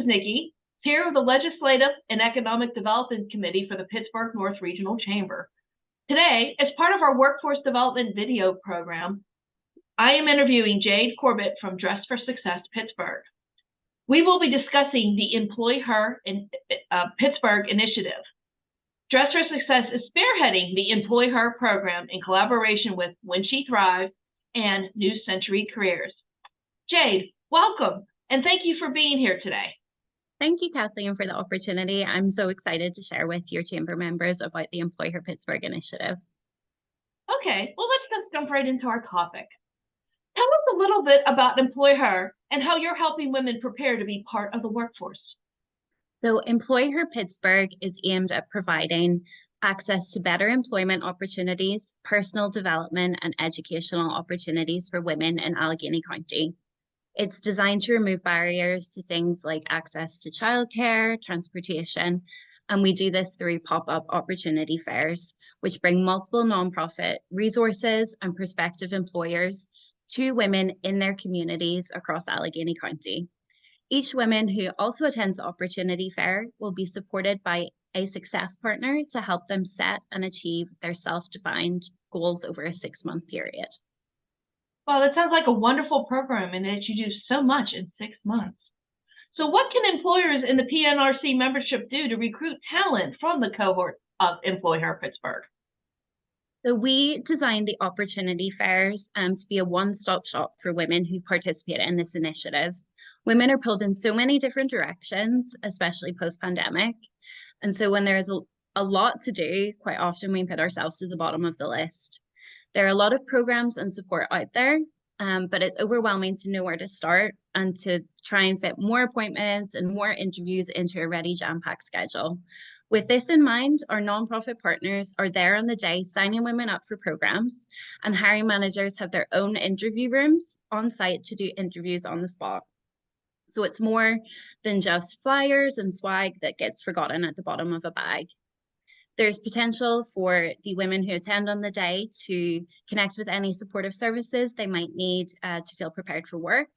Kuznicki, chair of the Legislative and Economic Development Committee for the Pittsburgh North Regional Chamber. Today, as part of our workforce development video program, I am interviewing Jade Corbett from Dress for Success Pittsburgh. We will be discussing the Employ Her in Pittsburgh initiative. Dress for Success is spearheading the Employ Her program in collaboration with When She Thrives and New Century Careers. Jade, welcome, and thank you for being here today. Thank you, Kathleen, for the opportunity. I'm so excited to share with your chamber members about the Employ Her Pittsburgh initiative. Okay, well, let's just jump right into our topic. Tell us a little bit about Employ Her and how you're helping women prepare to be part of the workforce. So Employ Her Pittsburgh is aimed at providing access to better employment opportunities, personal development, and educational opportunities for women in Allegheny County. It's designed to remove barriers to things like access to childcare, transportation, and we do this through pop-up opportunity fairs, which bring multiple nonprofit resources and prospective employers to women in their communities across Allegheny County. Each woman who also attends the opportunity fair will be supported by a success partner to help them set and achieve their self-defined goals over a 6-month period. Well, that sounds like a wonderful program and that you do so much in 6 months. So what can employers in the PNRC membership do to recruit talent from the cohort of Employ Her Pittsburgh? So we designed the opportunity fairs to be a one-stop shop for women who participate in this initiative. Women are pulled in so many different directions, especially post-pandemic. And so when there's a lot to do, quite often we put ourselves to the bottom of the list. There are a lot of programs and support out there, but it's overwhelming to know where to start and to try and fit more appointments and more interviews into a ready jam-packed schedule. With this in mind, our nonprofit partners are there on the day signing women up for programs, and hiring managers have their own interview rooms on site to do interviews on the spot. So it's more than just flyers and swag that gets forgotten at the bottom of a bag. There's potential for the women who attend on the day to connect with any supportive services they might need to feel prepared for work,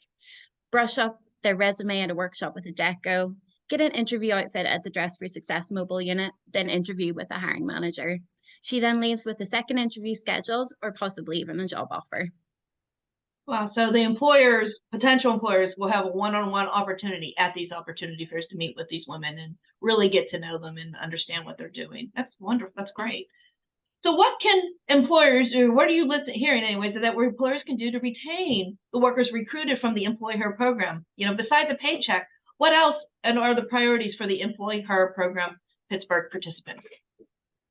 brush up their resume at a workshop with a deco, get an interview outfit at the Dress for Success mobile unit, then interview with a hiring manager. She then leaves with a second interview scheduled or possibly even a job offer. Wow, so the potential employers will have a one-on-one opportunity at these opportunity fairs to meet with these women and really get to know them and understand what they're doing. That's wonderful. That's great. So what can employers, or what are you hearing anyways, that what employers can do to retain the workers recruited from the Employ Her program? Besides a paycheck, what else are the priorities for the Employ Her program Pittsburgh participants?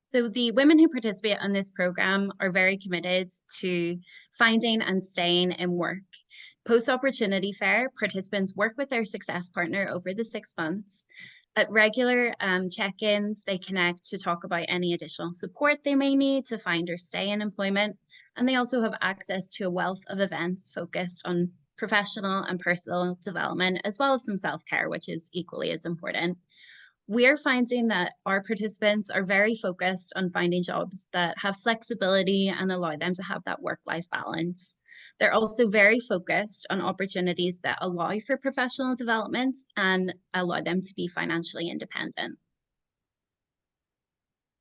So the women who participate in this program are very committed to finding and staying in work. Post-opportunity fair, participants work with their success partner over the 6 months. At regular check-ins, they connect to talk about any additional support they may need to find or stay in employment. And they also have access to a wealth of events focused on professional and personal development, as well as some self-care, which is equally as important. We're finding that our participants are very focused on finding jobs that have flexibility and allow them to have that work-life balance. They're also very focused on opportunities that allow for professional development and allow them to be financially independent.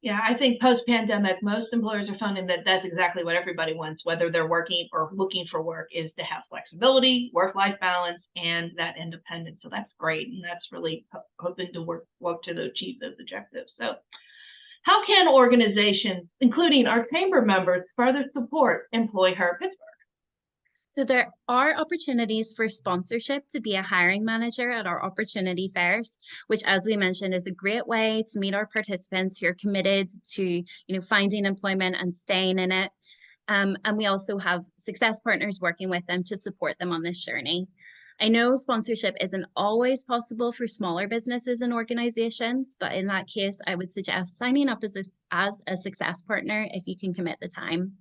Yeah, I think post-pandemic, most employers are finding that that's exactly what everybody wants, whether they're working or looking for work, is to have flexibility, work-life balance, and that independence. So that's great, and that's really hoping to work to achieve those objectives. So how can organizations, including our chamber members, further support Employ Her Pittsburgh? So there are opportunities for sponsorship to be a hiring manager at our opportunity fairs, which, as we mentioned, is a great way to meet our participants who are committed to finding employment and staying in it. And we also have success partners working with them to support them on this journey. I know sponsorship isn't always possible for smaller businesses and organizations, but in that case, I would suggest signing up as a success partner if you can commit the time.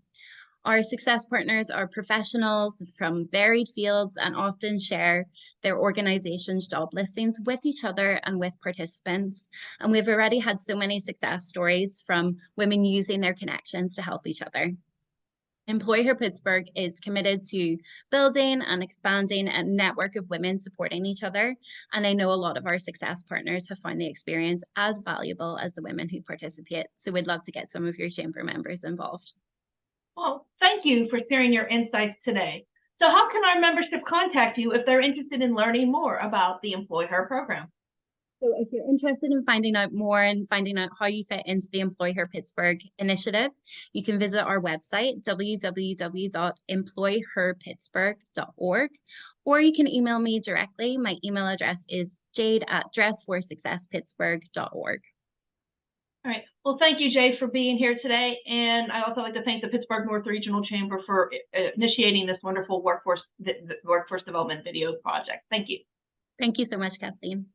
Our success partners are professionals from varied fields and often share their organization's job listings with each other and with participants. And we've already had so many success stories from women using their connections to help each other. Employ Her Pittsburgh is committed to building and expanding a network of women supporting each other. And I know a lot of our Success partners have found the experience as valuable as the women who participate. So we'd love to get some of your chamber members involved. Well, thank you for sharing your insights today. So how can our membership contact you if they're interested in learning more about the Employ Her program? So if you're interested in finding out more and finding out how you fit into the Employ Her Pittsburgh initiative, you can visit our website, www.employherpittsburgh.org, or you can email me directly. My email address is jade@dressforsuccesspittsburgh.org. All right. Well, thank you, Jade, for being here today. And I also like to thank the Pittsburgh North Regional Chamber for initiating this wonderful workforce development video project. Thank you. Thank you so much, Kathleen.